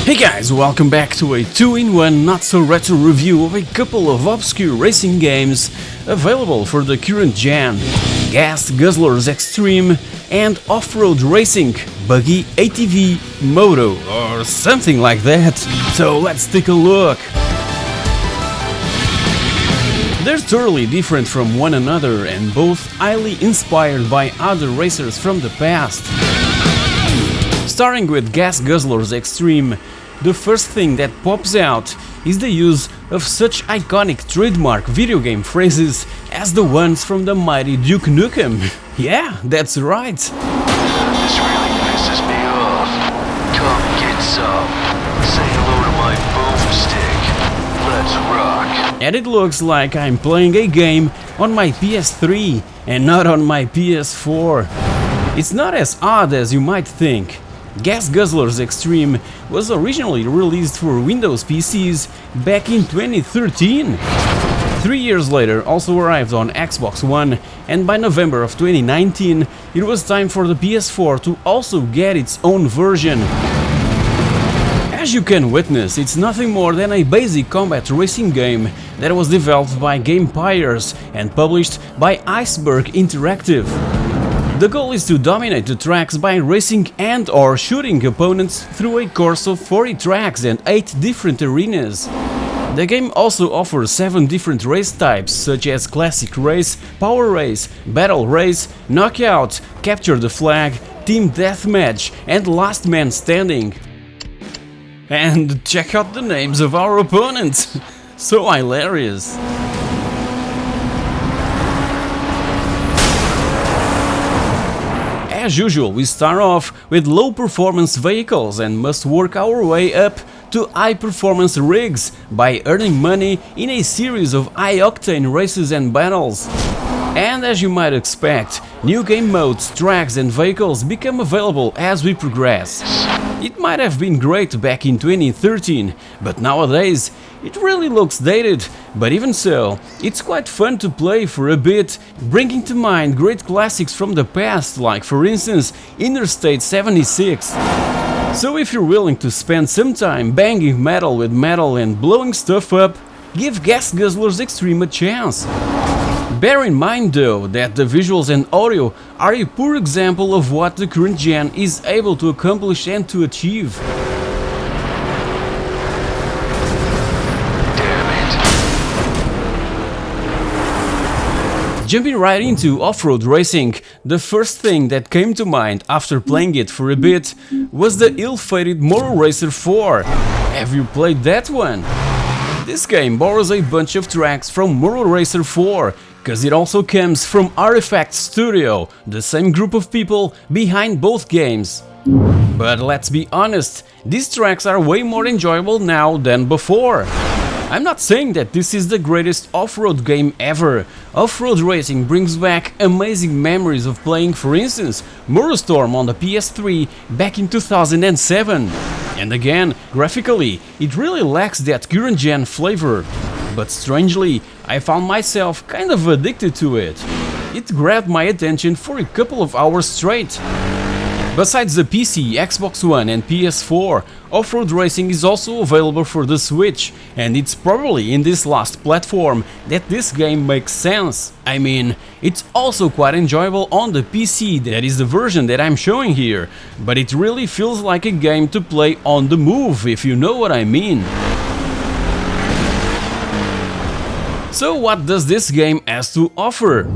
Hey guys, welcome back to a 2-in-1 not-so-retro review of a couple of obscure racing games available for the current gen. Guzzlers Extreme and Offroad Racing, Buggy, ATV, Moto, or something like that. So let's take a look. They're totally different from one another and both highly inspired by other racers from the past. Starting with Guzzlers Extreme, the first thing that pops out is the use of such iconic trademark video game phrases as the ones from the mighty Duke Nukem. Yeah, that's right. This really pisses me off. Come get some. Say hello to my boomstick. Let's rock. And it looks like I'm playing a game on my PS3 and not on my PS4. It's not as odd as you might think. Guzzlers Extreme was originally released for Windows PCs back in 2013. 3 years later, also arrived on Xbox One, and by November of 2019, it was time for the PS4 to also get its own version. As you can witness, it's nothing more than a basic combat racing game that was developed by Gamepires and published by Iceberg Interactive. The goal is to dominate the tracks by racing and/or shooting opponents through a course of 40 tracks and 8 different arenas. The game also offers 7 different race types such as Classic Race, Power Race, Battle Race, Knockout, Capture the Flag, Team Deathmatch and Last Man Standing. And check out the names of our opponents! So hilarious! As usual, we start off with low-performance vehicles and must work our way up to high-performance rigs by earning money in a series of high-octane races and battles. And as you might expect, new game modes, tracks and vehicles become available as we progress. It might have been great back in 2013, but nowadays it really looks dated, but even so, it's quite fun to play for a bit, bringing to mind great classics from the past, like for instance Interstate 76. So if you're willing to spend some time banging metal with metal and blowing stuff up, give Guzzlers Extreme a chance. Bear in mind though that the visuals and audio are a poor example of what the current gen is able to accomplish and to achieve. Jumping right into off-road racing, the first thing that came to mind after playing it for a bit was the ill-fated Morais 4. Have you played that one? This game borrows a bunch of tracks from Morais 4, cause it also comes from Artifact Studio, the same group of people behind both games. But let's be honest, these tracks are way more enjoyable now than before. I'm not saying that this is the greatest off-road game ever. Off-road racing brings back amazing memories of playing, for instance, Storm on the PS3 back in 2007. And again, graphically, it really lacks that current gen flavor. But strangely, I found myself kind of addicted to it. It grabbed my attention for a couple of hours straight. Besides the PC, Xbox One and PS4, off-road racing is also available for the Switch, and it's probably in this last platform that this game makes sense. I mean, it's also quite enjoyable on the PC, that is the version that I'm showing here, but it really feels like a game to play on the move, if you know what I mean. So what does this game has to offer?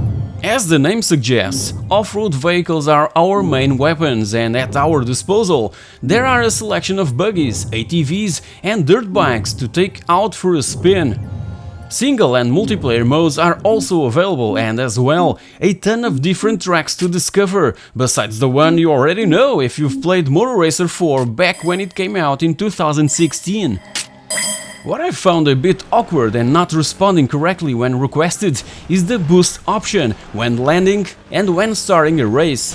As the name suggests, off-road vehicles are our main weapons, and at our disposal there are a selection of buggies, ATVs and dirt bikes to take out for a spin. Single and multiplayer modes are also available, and as well a ton of different tracks to discover, besides the one you already know if you've played Morais 4 back when it came out in 2016. What I found a bit awkward and not responding correctly when requested is the boost option when landing and when starting a race.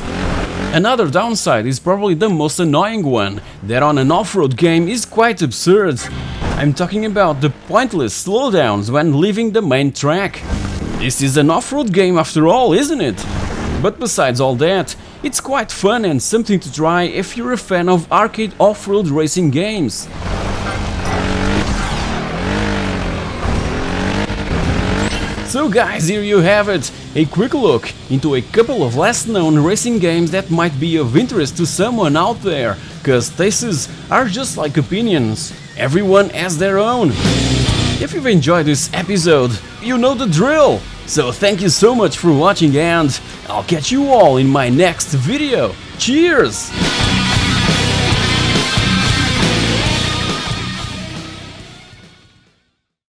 Another downside is probably the most annoying one, that on an off-road game is quite absurd. I'm talking about the pointless slowdowns when leaving the main track. This is an off-road game after all, isn't it? But besides all that, It's quite fun and something to try if you're a fan of arcade off-road racing games. So guys, here you have it, a quick look into a couple of less known racing games that might be of interest to someone out there, cause tastes are just like opinions, everyone has their own. If you've enjoyed this episode, you know the drill, so thank you so much for watching and I'll catch you all in my next video. Cheers!